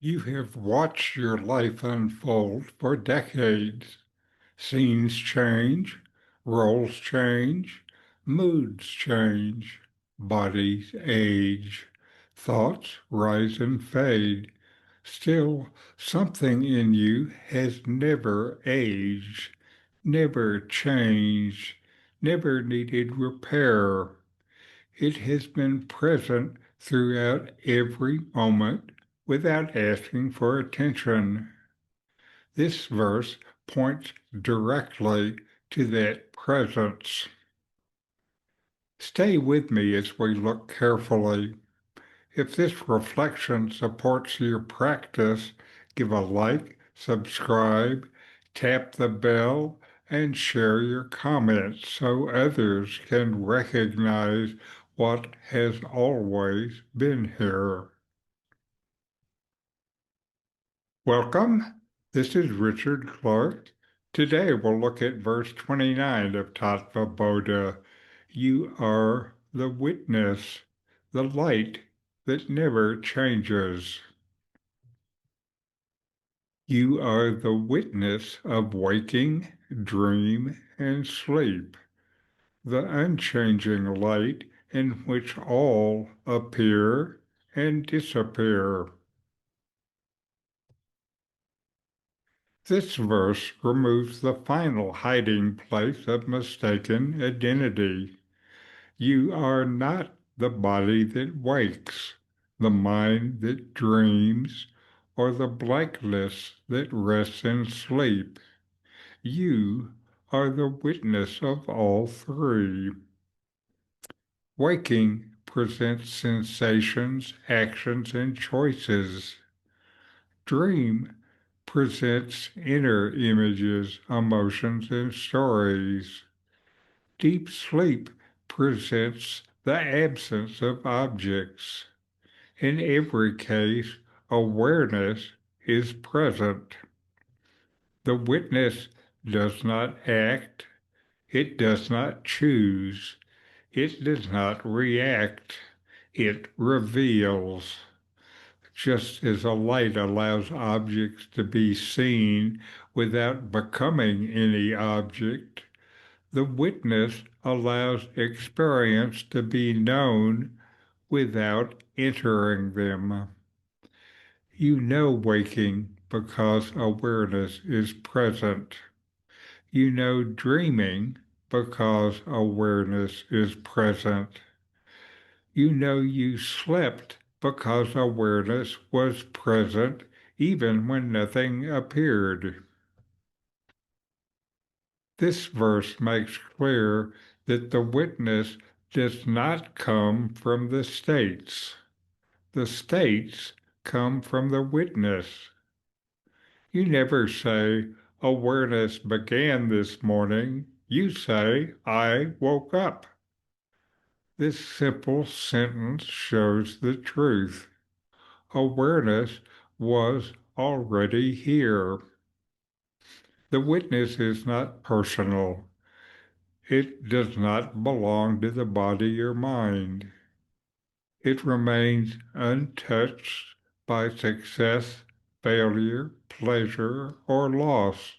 You have watched your life unfold for decades. Scenes change, roles change, moods change, bodies age, thoughts rise and fade. Still, something in you has never aged, never changed, never needed repair. It has been present throughout every moment without asking for attention. This verse points directly to that presence. Stay with me as we look carefully. If this reflection supports your practice, give a like, subscribe, tap the bell, and share your comments so others can recognize what has always been here. Welcome. This is Richard Clarke. Today we'll look at verse 29 of Tattva Bodha. You are the witness, the light that never changes. You are the witness of waking, dream, and sleep, the unchanging light in which all appear and disappear. This verse removes the final hiding place of mistaken identity. You are not the body that wakes, the mind that dreams, or the blankness that rests in sleep. You are the witness of all three. Waking presents sensations, actions, and choices. Dream presents inner images, emotions, and stories. Deep sleep presents the absence of objects. In every case, awareness is present. The witness does not act, it does not choose, it does not react, it reveals. Just as a light allows objects to be seen without becoming any object, the witness allows experience to be known without entering them. You know waking because awareness is present. You know dreaming because awareness is present. You know you slept because awareness was present even when nothing appeared. This verse makes clear that the witness does not come from the states. The states come from the witness. You never say, awareness began this morning. You say, I woke up. This simple sentence shows the truth. Awareness was already here. The witness is not personal. It does not belong to the body or mind. It remains untouched by success, failure, pleasure, or loss.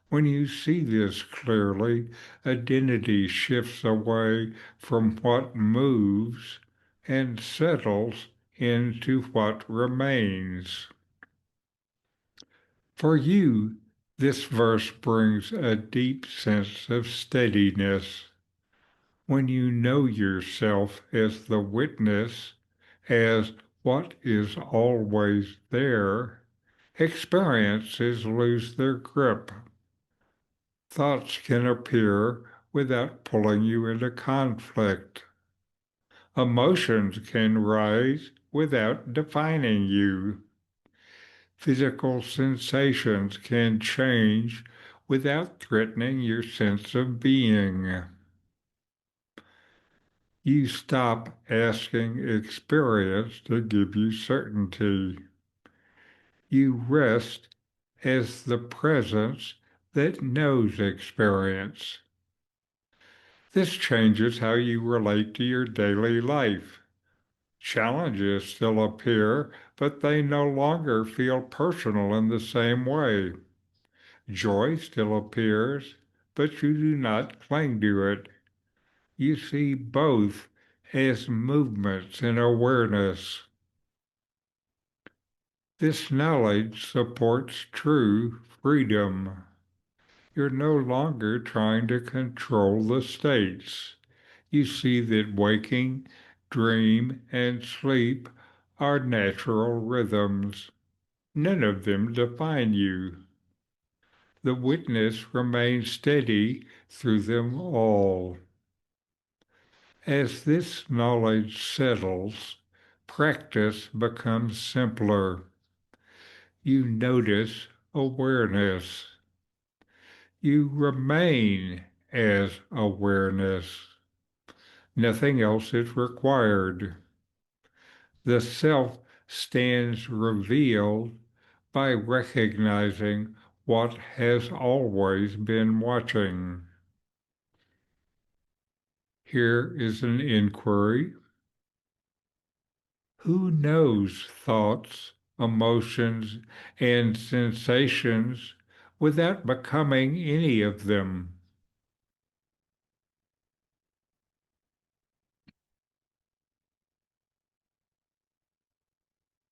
When you see this clearly, identity shifts away from what moves and settles into what remains. For you, this verse brings a deep sense of steadiness. When you know yourself as the witness, as what is always there, experiences lose their grip. Thoughts can appear without pulling you into conflict. Emotions can rise without defining you. Physical sensations can change without threatening your sense of being. You stop asking experience to give you certainty. You rest as the presence that knows experience. This changes how you relate to your daily life. Challenges still appear, but they no longer feel personal in the same way. Joy still appears, but you do not cling to it. You see both as movements in awareness. This knowledge supports true freedom. You're no longer trying to control the states. You see that waking, dream, and sleep are natural rhythms. None of them define you. The witness remains steady through them all. As this knowledge settles, practice becomes simpler. You notice awareness. You remain as awareness. Nothing else is required. The self stands revealed by recognizing what has always been watching. Here is an inquiry. Who knows thoughts, emotions, and sensations without becoming any of them?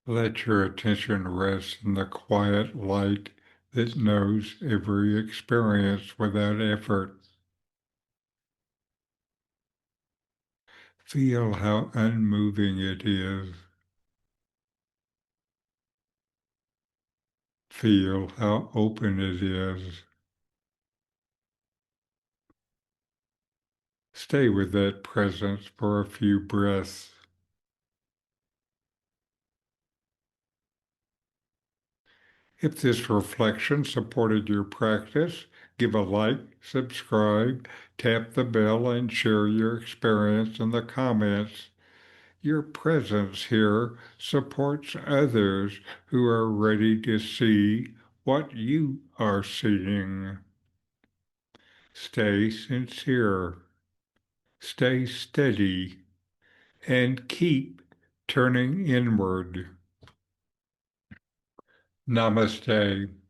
Let your attention rest in the quiet light that knows every experience without effort. Feel how unmoving it is. Feel how open it is. Stay with that presence for a few breaths. If this reflection supported your practice, give a like, subscribe, tap the bell, and share your experience in the comments. Your presence here supports others who are ready to see what you are seeing. Stay sincere, stay steady, and keep turning inward. Namaste.